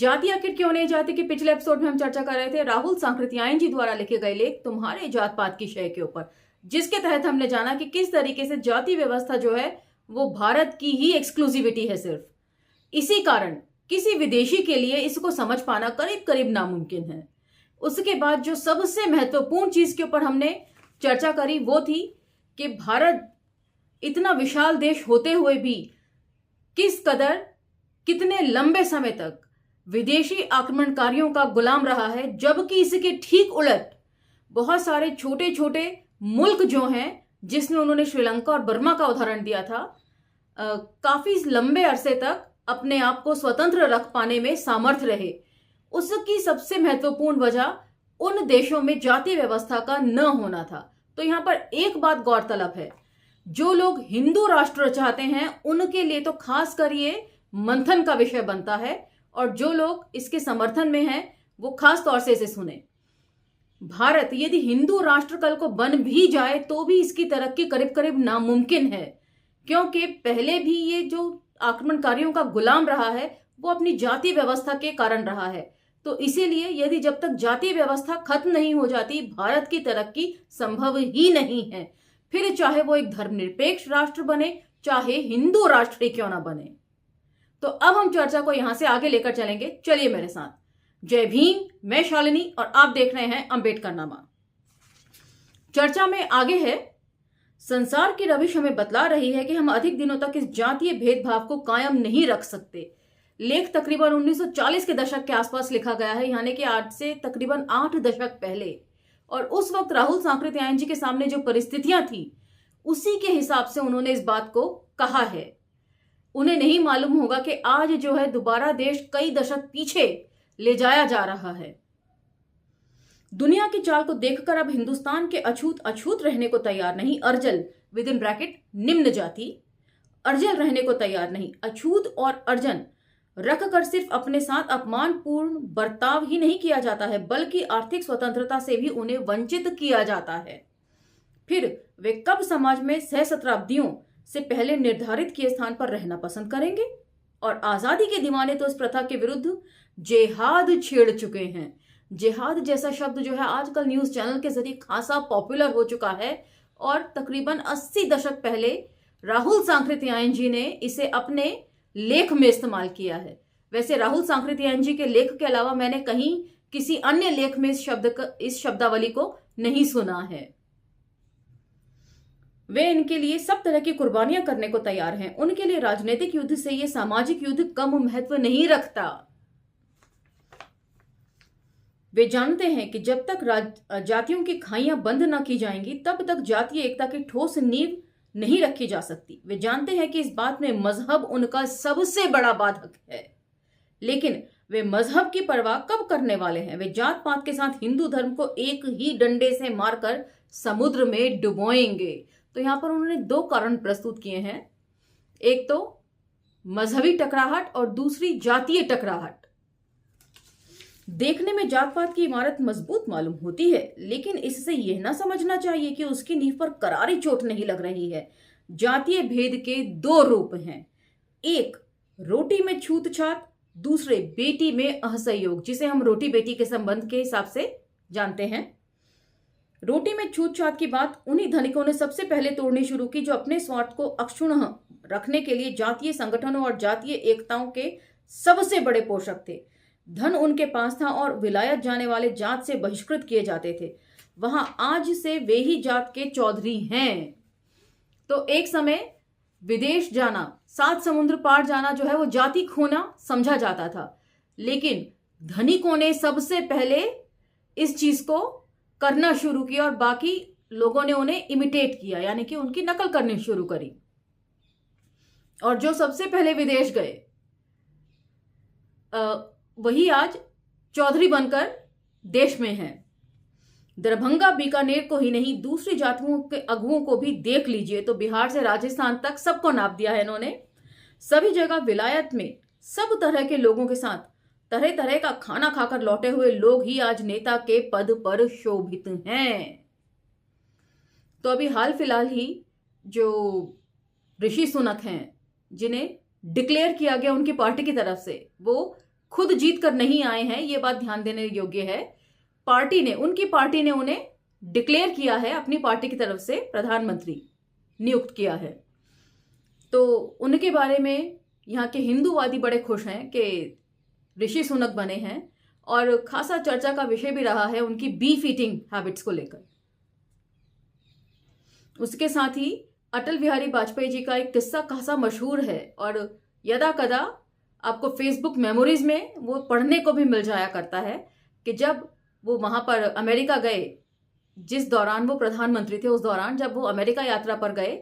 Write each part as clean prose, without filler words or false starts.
जाति आखिर क्यों नहीं जाती कि पिछले एपिसोड में हम चर्चा कर रहे थे राहुल सांकृत्यायन जी द्वारा लिखे गए लेख तुम्हारे जात पात की शय के ऊपर, जिसके तहत हमने जाना कि किस तरीके से जाति व्यवस्था जो है वो भारत की ही एक्सक्लूसिविटी है सिर्फ। इसी कारण किसी विदेशी के लिए इसको समझ पाना करीब करीब नामुमकिन है। उसके बाद जो सबसे महत्वपूर्ण चीज के ऊपर हमने चर्चा करी वो थी कि भारत इतना विशाल देश होते हुए भी किस कदर कितने लंबे समय तक विदेशी आक्रमणकारियों का गुलाम रहा है, जबकि इसके ठीक उलट बहुत सारे छोटे छोटे मुल्क जो हैं, जिसमें उन्होंने श्रीलंका और बर्मा का उदाहरण दिया था, काफी लंबे अरसे तक अपने आप को स्वतंत्र रख पाने में सामर्थ्य रहे। उसकी सबसे महत्वपूर्ण वजह उन देशों में जाति व्यवस्था का न होना था। तो यहां पर एक बात गौरतलब है, जो लोग हिंदू राष्ट्र चाहते हैं उनके लिए तो खास कर ये मंथन का विषय बनता है, और जो लोग इसके समर्थन में हैं वो खास तौर से इसे सुने। भारत यदि हिंदू राष्ट्र कल को बन भी जाए तो भी इसकी तरक्की करीब करीब नामुमकिन है, क्योंकि पहले भी ये जो आक्रमणकारियों का गुलाम रहा है वो अपनी जाति व्यवस्था के कारण रहा है। तो इसीलिए यदि जब तक जाति व्यवस्था खत्म नहीं हो जाती, भारत की तरक्की संभव ही नहीं है। फिर चाहे वो एक धर्मनिरपेक्ष राष्ट्र बने, चाहे हिंदू राष्ट्र ही क्यों ना बने। तो अब हम चर्चा को यहां से आगे लेकर चलेंगे। चलिए मेरे साथ। जय भीम, मैं शालिनी और आप देख रहे हैं अंबेडकरनामा। चर्चा में आगे है, संसार की रविश हमें बतला रही है कि हम अधिक दिनों तक इस जातीय भेदभाव को कायम नहीं रख सकते। लेख तकरीबन 1940 के दशक के आसपास लिखा गया है, यानी कि आज से तकरीबन 8 दशक पहले। और उस वक्त राहुल सांकृत्यायन जी के सामने जो परिस्थितियां थी उसी के हिसाब से उन्होंने इस बात को कहा है। उन्हें नहीं मालूम होगा कि आज जो है दोबारा देश कई दशक पीछे ले जाया जा रहा है। दुनिया की चाल को देखकर अब हिंदुस्तान के अछूत अछूत रहने को तैयार नहीं, अर्जल विद इन ब्रैकेट निम्न जाति, अर्जल रहने को तैयार नहीं। अछूत और अर्जन रखकर सिर्फ अपने साथ अपमानपूर्ण बर्ताव ही नहीं किया जाता है, बल्कि आर्थिक स्वतंत्रता से भी उन्हें वंचित किया जाता है। फिर वे कब समाज में सहस्त्राब्दियों से पहले निर्धारित किए स्थान पर रहना पसंद करेंगे? और आजादी के दीवाने तो इस प्रथा के विरुद्ध जिहाद छेड़ चुके हैं। जिहाद जैसा शब्द जो है आजकल न्यूज चैनल के जरिए खासा पॉपुलर हो चुका है, और तकरीबन 80 दशक पहले राहुल सांकृत्यायन जी ने इसे अपने लेख में इस्तेमाल किया है। वैसे राहुल सांकृत्यायन जी के लेख के अलावा मैंने कहीं किसी अन्य लेख में इस शब्दावली को नहीं सुना है। वे इनके लिए सब तरह की कुर्बानियां करने को तैयार हैं। उनके लिए राजनीतिक युद्ध से ये सामाजिक युद्ध कम महत्व नहीं रखता। वे जानते हैं कि जब तक जातियों की खाइयां बंद न की जाएंगी तब तक जातीय एकता की ठोस नींव नहीं रखी जा सकती। वे जानते हैं कि इस बात में मजहब उनका सबसे बड़ा बाधक है, लेकिन वे मजहब की परवाह कब करने वाले हैं? वे जात पात के साथ हिंदू धर्म को एक ही डंडे से मारकर समुद्र में डुबोएंगे। तो यहां पर उन्होंने 2 कारण प्रस्तुत किए हैं, एक तो मजहबी टकराहट और दूसरी जातीय टकराहट। देखने में जात पात की इमारत मजबूत मालूम होती है, लेकिन इससे यह ना समझना चाहिए कि उसकी नींव पर करारी चोट नहीं लग रही है। जातीय भेद के 2 रूप हैं, एक रोटी में छूत छात, दूसरे बेटी में असहयोग, जिसे हम रोटी बेटी के संबंध के हिसाब से जानते हैं। रोटी में छूत छात की बात उन्हीं धनिकों ने सबसे पहले तोड़नी शुरू की, जो अपने स्वार्थ को अक्षुण्ण रखने के लिए जातीय संगठनों और जातीय एकताओं के सबसे बड़े पोषक थे। धन उनके पास था और विलायत जाने वाले जात से बहिष्कृत किए जाते थे। वहां आज से वे ही जात के चौधरी हैं। तो एक समय विदेश जाना, 7 समुद्र पार जाना जो है वो जाति खोना समझा जाता था, लेकिन धनिकों ने सबसे पहले इस चीज को करना शुरू किया और बाकी लोगों ने उन्हें इमिटेट किया, यानी कि उनकी नकल करनी शुरू करी। और जो सबसे पहले विदेश गए वही आज चौधरी बनकर देश में हैं। दरभंगा बीकानेर को ही नहीं, दूसरी जातियों के अगुओं को भी देख लीजिए तो बिहार से राजस्थान तक सबको नाप दिया है इन्होंने। सभी जगह विलायत में सब तरह के लोगों के साथ तरह तरह का खाना खाकर लौटे हुए लोग ही आज नेता के पद पर शोभित हैं। तो अभी हाल फिलहाल ही जो ऋषि सुनक हैं, जिन्हें डिक्लेयर किया गया उनकी पार्टी की तरफ से, वो खुद जीत कर नहीं आए हैं, ये बात ध्यान देने योग्य है। उनकी पार्टी ने उन्हें डिक्लेयर किया है, अपनी पार्टी की तरफ से प्रधानमंत्री नियुक्त किया है। तो उनके बारे में यहाँ के हिंदूवादी बड़े खुश हैं कि ऋषि सुनक बने हैं, और खासा चर्चा का विषय भी रहा है उनकी बीफ ईटिंग हैबिट्स को लेकर। उसके साथ ही अटल बिहारी वाजपेयी जी का एक किस्सा खासा मशहूर है, और यदा कदा आपको फेसबुक मेमोरीज में वो पढ़ने को भी मिल जाया करता है कि जब वो वहां पर अमेरिका गए, जिस दौरान वो प्रधानमंत्री थे, उस दौरान जब वो अमेरिका यात्रा पर गए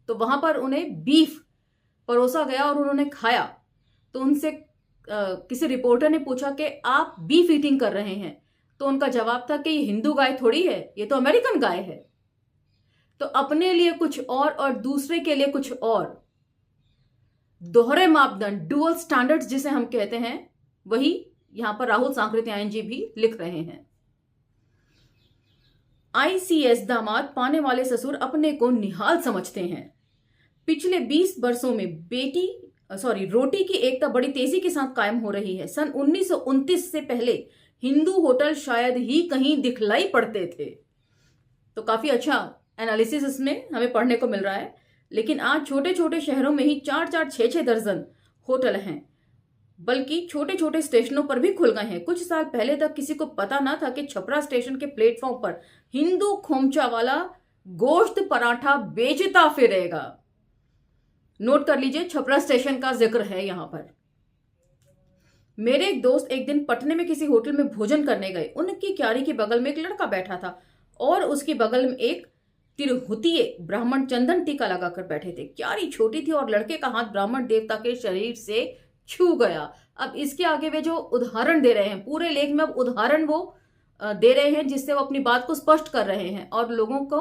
तो वहां पर उन्हें बीफ परोसा गया और उन्होंने खाया। तो उनसे किसी रिपोर्टर ने पूछा कि आप बीफ ईटिंग कर रहे हैं, तो उनका जवाब था कि ये हिंदू गाय थोड़ी है, ये तो अमेरिकन गाय है। तो अपने लिए कुछ और दूसरे के लिए कुछ और, दोहरे मापदंड, डुअल स्टैंडर्ड्स जिसे हम कहते हैं, वही यहां पर राहुल सांकृत्यायन जी भी लिख रहे हैं। आईसीएस दामाद पाने वाले ससुर अपने को निहाल समझते हैं। पिछले 20 वर्षों में रोटी की एकता बड़ी तेजी के साथ कायम हो रही है। सन 1929 से पहले हिंदू होटल शायद ही कहीं दिखलाई पड़ते थे। तो काफी अच्छा एनालिसिस इसमें हमें पढ़ने को मिल रहा है। लेकिन आज छोटे छोटे शहरों में ही 4-4, 6-6 दर्जन होटल हैं, बल्कि छोटे छोटे स्टेशनों पर भी खुल गए हैं। कुछ साल पहले तक किसी को पता ना था कि छपरा स्टेशन के प्लेटफॉर्म पर हिंदू खोमचा वाला गोश्त पराठा बेचता फिरेगा। नोट कर लीजिए, छपरा स्टेशन का जिक्र है यहां पर। मेरे एक दोस्त एक दिन पटने में किसी होटल में भोजन करने गए। उनकी क्यारी के बगल में एक लड़का बैठा था और उसके बगल में एक तिरहुतीय ब्राह्मण चंदन टीका लगाकर बैठे थे। क्यारी छोटी थी और लड़के का हाथ ब्राह्मण देवता के शरीर से छू गया। अब इसके आगे वे जो उदाहरण दे रहे हैं, पूरे लेख में अब उदाहरण वो दे रहे हैं जिससे वो अपनी बात को स्पष्ट कर रहे हैं, और लोगों को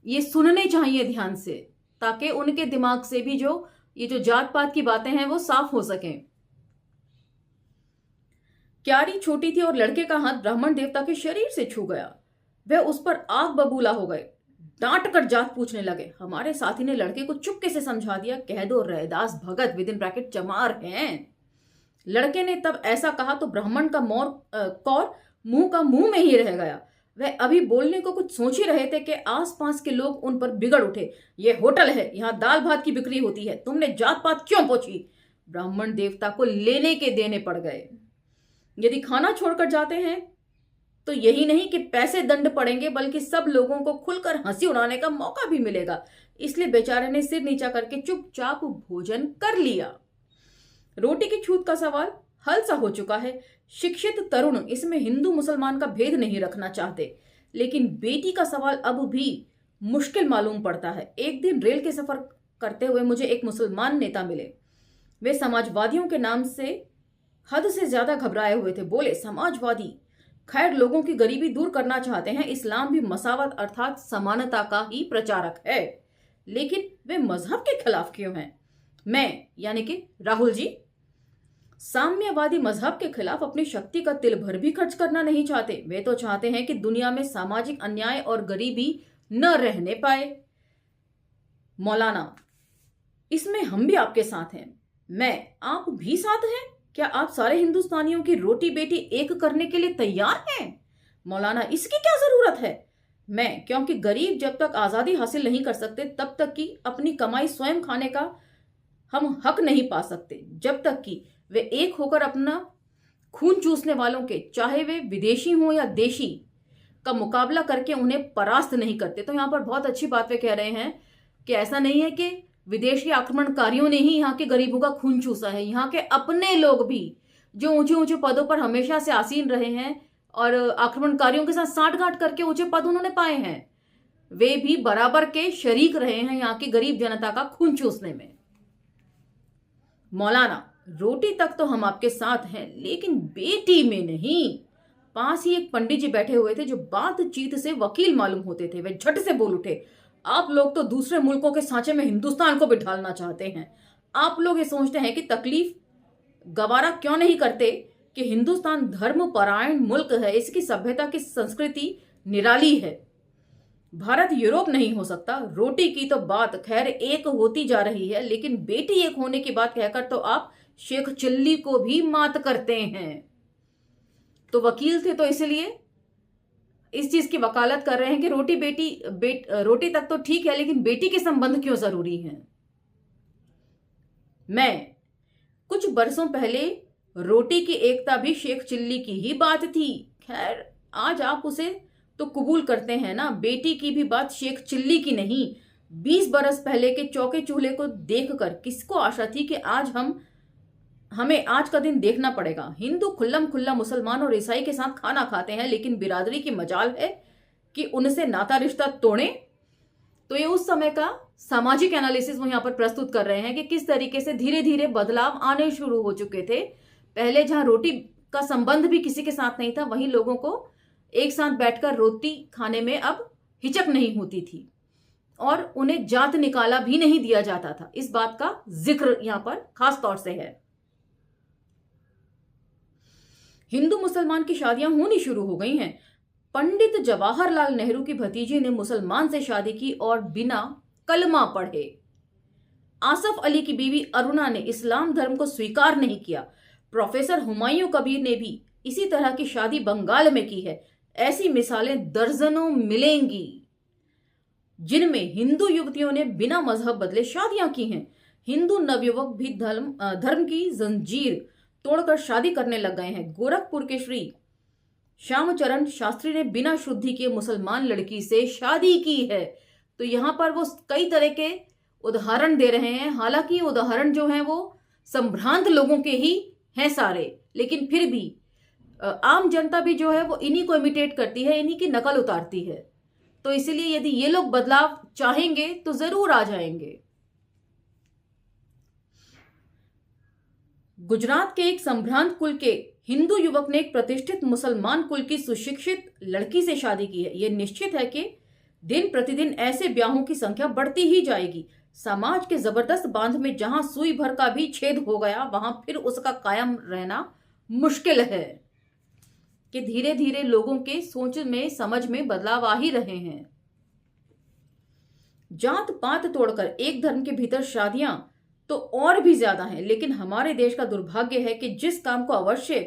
ये सुनने चाहिए ध्यान से, ताकि उनके दिमाग से भी ये जो जात पात की बातें हैं वो साफ हो सकें। क्यारी छोटी थी और लड़के का हाथ ब्राह्मण देवता के शरीर से छू गया। वह उस पर आग बबूला हो गए, डांट कर जात पूछने लगे। हमारे साथी ने लड़के को चुपके से समझा दिया, कह दो रैदास भगत (ब्रैकेट चमार हैं। लड़के ने तब ऐसा कहा तो ब्राह्मण का कौर मुंह का मुंह में ही रह गया। वह अभी बोलने को कुछ सोच ही रहे थे कि आसपास के लोग उन पर बिगड़ उठे। ये होटल है, यहाँ दाल भात की बिक्री होती है, तुमने जात पात क्यों पूछी? ब्राह्मण देवता को लेने के देने पड़ गए। यदि खाना छोड़कर जाते हैं तो यही नहीं कि पैसे दंड पड़ेंगे, बल्कि सब लोगों को खुलकर हंसी उड़ाने का मौका भी मिलेगा। इसलिए बेचारे ने सिर नीचा करके चुपचाप भोजन कर लिया। रोटी की छूत का सवाल हल सा हो चुका है। शिक्षित तरुण इसमें हिंदू मुसलमान का भेद नहीं रखना चाहते, लेकिन बेटी का सवाल अब भी मुश्किल मालूम पड़ता है। एक दिन रेल के सफर करते हुए मुझे एक मुसलमान नेता मिले। वे समाजवादियों के नाम से हद से ज्यादा घबराए हुए थे। बोले, समाजवादी खैर लोगों की गरीबी दूर करना चाहते हैं, इस्लाम भी मसावत अर्थात समानता का ही प्रचारक है, लेकिन वे मजहब के खिलाफ क्यों हैं? मैं यानी कि राहुल जी साम्यवादी मजहब के खिलाफ अपनी शक्ति का तिल भर भी खर्च करना नहीं चाहते। वे तो चाहते हैं कि दुनिया में सामाजिक अन्याय और गरीबी न रहने पाए। मौलाना, इसमें हम भी आपके साथ हैं। मैं, आप भी साथ हैं? क्या आप सारे हिंदुस्तानियों की रोटी बेटी एक करने के लिए तैयार हैं? मौलाना, इसकी क्या जरूरत है? मैं, क्योंकि गरीब जब तक आजादी हासिल नहीं कर सकते तब तक कि अपनी कमाई स्वयं खाने का हम हक नहीं पा सकते, जब तक कि वे एक होकर अपना खून चूसने वालों के, चाहे वे विदेशी हो या देशी, का मुकाबला करके उन्हें परास्त नहीं करते। तो यहां पर बहुत अच्छी बात वे कह रहे हैं कि ऐसा नहीं है कि विदेशी आक्रमणकारियों ने ही यहाँ के गरीबों का खून चूसा है। यहाँ के अपने लोग भी जो ऊंचे ऊंचे पदों पर हमेशा से आसीन रहे हैं और आक्रमणकारियों के साथ साठगांठ करके ऊंचे पद उन्होंने पाए हैं, वे भी बराबर के शरीक रहे हैं यहाँ की गरीब जनता का खून चूसने में। मौलाना, रोटी तक तो हम आपके साथ हैं, लेकिन बेटी में नहीं। पास ही एक पंडित जी बैठे हुए थे जो बातचीत से वकील मालूम होते थे। वे झट से बोल उठे, आप लोग तो दूसरे मुल्कों के सांचे में हिंदुस्तान को बिठालना चाहते हैं। आप लोग ये सोचते हैं कि तकलीफ गवारा क्यों नहीं करते कि हिंदुस्तान धर्मपरायण मुल्क है, इसकी सभ्यता की संस्कृति निराली है। भारत यूरोप नहीं हो सकता। रोटी की तो बात खैर एक होती जा रही है, लेकिन बेटी एक होने की बात कहकर तो आप शेख चिल्ली को भी मात करते हैं। तो वकील थे तो इसलिए इस चीज की वकालत कर रहे हैं कि रोटी तक तो ठीक है, लेकिन बेटी के संबंध क्यों जरूरी हैं। मैं कुछ बरसों पहले रोटी की एकता भी शेख चिल्ली की ही बात थी। खैर, आज आप उसे तो कबूल करते हैं ना, बेटी की भी बात शेख चिल्ली की नहीं। 20 बरस पहले के चौके चूल्हे को देखकर किसको आशा थी कि हमें आज का दिन देखना पड़ेगा। हिंदू खुल्लम खुल्ला मुसलमान और ईसाई के साथ खाना खाते हैं, लेकिन बिरादरी की मजाल है कि उनसे नाता रिश्ता तोड़ें। तो ये उस समय का सामाजिक एनालिसिस वो यहाँ पर प्रस्तुत कर रहे हैं कि किस तरीके से धीरे धीरे बदलाव आने शुरू हो चुके थे। पहले जहां रोटी का संबंध भी किसी के साथ नहीं था, वहीं लोगों को एक साथ बैठकर रोटी खाने में अब हिचक नहीं होती थी और उन्हें जात निकाला भी नहीं दिया जाता था। इस बात का जिक्र यहां पर खास तौर से है। हिंदू मुसलमान की शादियां होनी शुरू हो गई हैं। पंडित जवाहरलाल नेहरू की भतीजी ने मुसलमान से शादी की और बिना कलमा पढ़े। आसफ अली की बीवी अरुणा ने इस्लाम धर्म को स्वीकार नहीं किया। प्रोफेसर हुमायूं कबीर ने भी इसी तरह की शादी बंगाल में की है। ऐसी मिसालें दर्जनों मिलेंगी जिनमें हिंदू युवतियों ने बिना मजहब बदले शादियां की हैं। हिंदू नवयुवक भी धर्म की जंजीर तोड़कर शादी करने लग गए हैं। गोरखपुर के श्री श्यामचरण शास्त्री ने बिना शुद्धि के मुसलमान लड़की से शादी की है। तो यहां पर वो कई तरह के उदाहरण दे रहे हैं। हालांकि उदाहरण जो हैं वो संभ्रांत लोगों के ही हैं सारे, लेकिन फिर भी आम जनता भी जो है वो इन्हीं को इमिटेट करती है, इन्हीं की नकल उतारती है। तो इसलिए यदि ये लोग बदलाव चाहेंगे तो जरूर आ जाएंगे। गुजरात के एक संभ्रांत कुल के हिंदू युवक ने एक प्रतिष्ठित मुसलमान कुल की सुशिक्षित लड़की से शादी की है। यह निश्चित है कि दिन प्रतिदिन ऐसे ब्याहों की संख्या बढ़ती ही जाएगी। समाज के जबरदस्त बांध में जहां सुई भर का भी छेद हो गया, वहां फिर उसका कायम रहना मुश्किल है। कि धीरे धीरे लोगों के सोच में समझ में बदलाव आ ही रहे हैं। जात पात तोड़कर एक धर्म के भीतर शादियां तो और भी ज्यादा हैं, लेकिन हमारे देश का दुर्भाग्य है कि जिस काम को अवश्य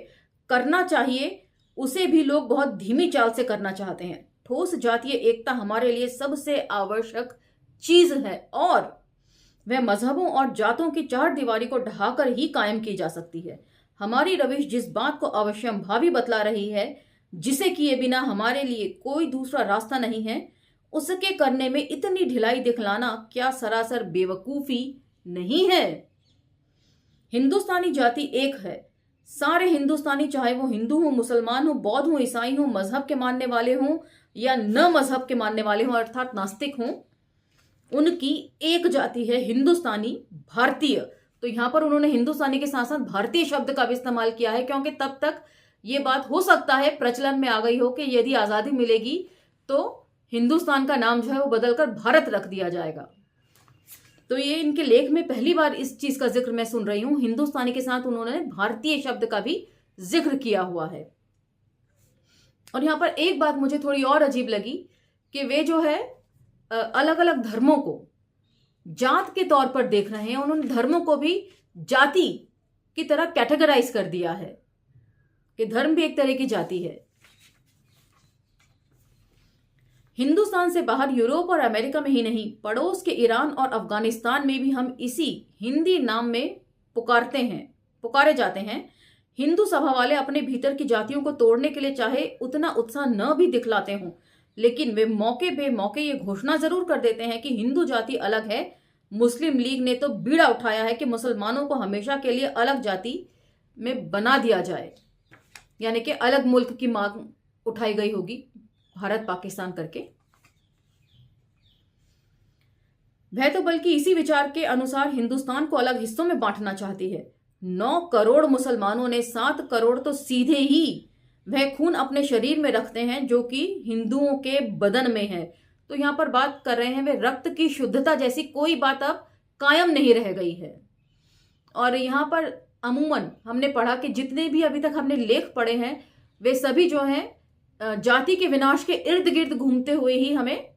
करना चाहिए उसे भी लोग बहुत धीमी चाल से करना चाहते हैं। ठोस जातीय एकता हमारे लिए सबसे आवश्यक चीज है और वह मजहबों और जातों की चार दीवारी को ढहाकर ही कायम की जा सकती है। हमारी रविश जिस बात को अवश्यंभावी बतला रही है, जिसे किए बिना हमारे लिए कोई दूसरा रास्ता नहीं है, उसके करने में इतनी ढिलाई दिखलाना क्या सरासर बेवकूफी नहीं है। हिंदुस्तानी जाति एक है। सारे हिंदुस्तानी, चाहे वो हिंदू हो, मुसलमान हो, बौद्ध हो, ईसाई हो, मजहब के मानने वाले हों या न मजहब के मानने वाले हों अर्थात नास्तिक हों, उनकी एक जाति है हिंदुस्तानी भारतीय। तो यहां पर उन्होंने हिंदुस्तानी के साथ साथ भारतीय शब्द का भी इस्तेमाल किया है, क्योंकि तब तक ये बात हो सकता है प्रचलन में आ गई हो कि यदि आजादी मिलेगी तो हिंदुस्तान का नाम जो है वो बदलकर भारत रख दिया जाएगा। तो ये इनके लेख में पहली बार इस चीज का जिक्र मैं सुन रही हूं। हिंदुस्तानी के साथ उन्होंने भारतीय शब्द का भी जिक्र किया हुआ है। और यहां पर एक बात मुझे थोड़ी और अजीब लगी कि वे जो है अलग अलग धर्मों को जात के तौर पर देख रहे हैं। उन्होंने धर्मों को भी जाति की तरह कैटेगराइज कर दिया है कि धर्म भी एक तरह की जाति है। हिंदुस्तान से बाहर यूरोप और अमेरिका में ही नहीं, पड़ोस के ईरान और अफगानिस्तान में भी हम इसी हिंदी नाम में पुकारे जाते हैं। हिंदू सभा वाले अपने भीतर की जातियों को तोड़ने के लिए चाहे उतना उत्साह न भी दिखलाते हों, लेकिन वे मौके बेमौके ये घोषणा जरूर कर देते हैं कि हिंदू जाति अलग है। मुस्लिम लीग ने तो बीड़ा उठाया है कि मुसलमानों को हमेशा के लिए अलग जाति में बना दिया जाए, यानी कि अलग मुल्क की मांग उठाई गई होगी भारत पाकिस्तान करके। वह तो बल्कि इसी विचार के अनुसार हिंदुस्तान को अलग हिस्सों में बांटना चाहती है। 9 करोड़ मुसलमानों ने 7 करोड़ तो सीधे ही वह खून अपने शरीर में रखते हैं जो कि हिंदुओं के बदन में है। तो यहां पर बात कर रहे हैं वे रक्त की शुद्धता जैसी कोई बात अब कायम नहीं रह गई है। और यहां पर अमूमन हमने पढ़ा कि जितने भी अभी तक हमने लेख पढ़े हैं वे सभी जो हैं जाति के विनाश के इर्द गिर्द घूमते हुए ही हमें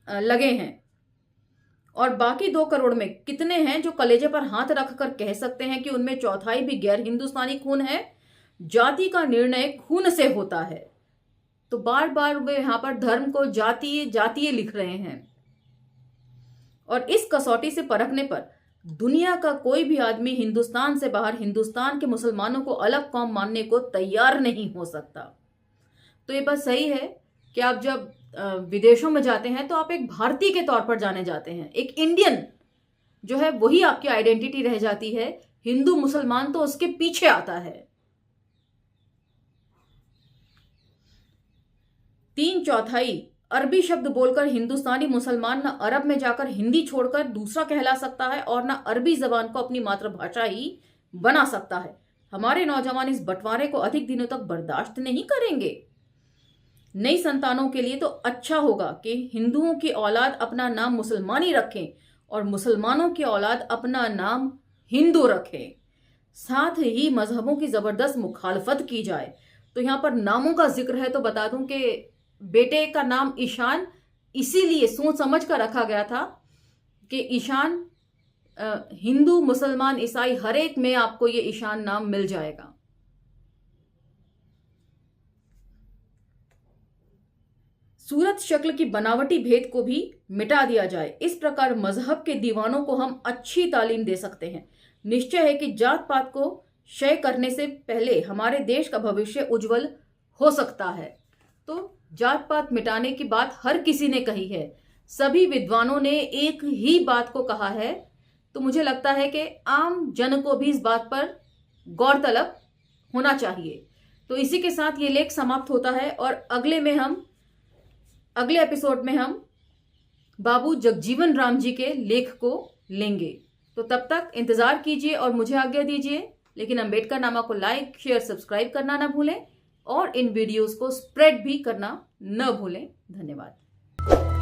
लगे हैं। और बाकी 2 करोड़ में कितने हैं जो कलेजे पर हाथ रखकर कह सकते हैं कि उनमें चौथाई भी गैर हिंदुस्तानी खून है? जाति का निर्णय खून से होता है। तो बार बार वे यहां पर धर्म को जातीय जातीय लिख रहे हैं, और इस कसौटी से परखने पर दुनिया का कोई भी आदमी हिंदुस्तान से बाहर हिंदुस्तान के मुसलमानों को अलग कौम मानने को तैयार नहीं हो सकता। तो ये बात सही है कि आप जब विदेशों में जाते हैं तो आप एक भारतीय के तौर पर जाने जाते हैं, एक इंडियन जो है वही आपकी आइडेंटिटी रह जाती है। हिंदू मुसलमान तो उसके पीछे आता है। 3/4 अरबी शब्द बोलकर हिंदुस्तानी मुसलमान न अरब में जाकर हिंदी छोड़कर दूसरा कहला सकता है और न अरबी जबान को अपनी मातृभाषा ही बना सकता है। हमारे नौजवान इस बंटवारे को अधिक दिनों तक बर्दाश्त नहीं करेंगे। नई संतानों के लिए तो अच्छा होगा कि हिंदुओं की औलाद अपना नाम मुसलमानी रखें और मुसलमानों की औलाद अपना नाम हिंदू रखें। साथ ही मजहबों की जबरदस्त मुखालफत की जाए। तो यहां पर नामों का जिक्र है तो बता दूं कि बेटे का नाम ईशान इसीलिए सोच समझ कर रखा गया था कि ईशान हिंदू मुसलमान ईसाई हर एक में आपको ये ईशान नाम मिल जाएगा। सूरत शक्ल की बनावटी भेद को भी मिटा दिया जाए। इस प्रकार मजहब के दीवानों को हम अच्छी तालीम दे सकते हैं। निश्चय है कि जात पात को क्षय करने से पहले हमारे देश का भविष्य उज्जवल हो सकता है। तो जात पात मिटाने की बात हर किसी ने कही है, सभी विद्वानों ने एक ही बात को कहा है। तो मुझे लगता है कि आम जन को भी इस बात पर गौरतलब होना चाहिए। तो इसी के साथ ये लेख समाप्त होता है और अगले एपिसोड में हम बाबू जगजीवन राम जी के लेख को लेंगे। तो तब तक इंतजार कीजिए और मुझे आज्ञा दीजिए। लेकिन अम्बेडकर नामा को लाइक शेयर सब्सक्राइब करना ना भूलें और इन वीडियोस को स्प्रेड भी करना न भूलें। धन्यवाद।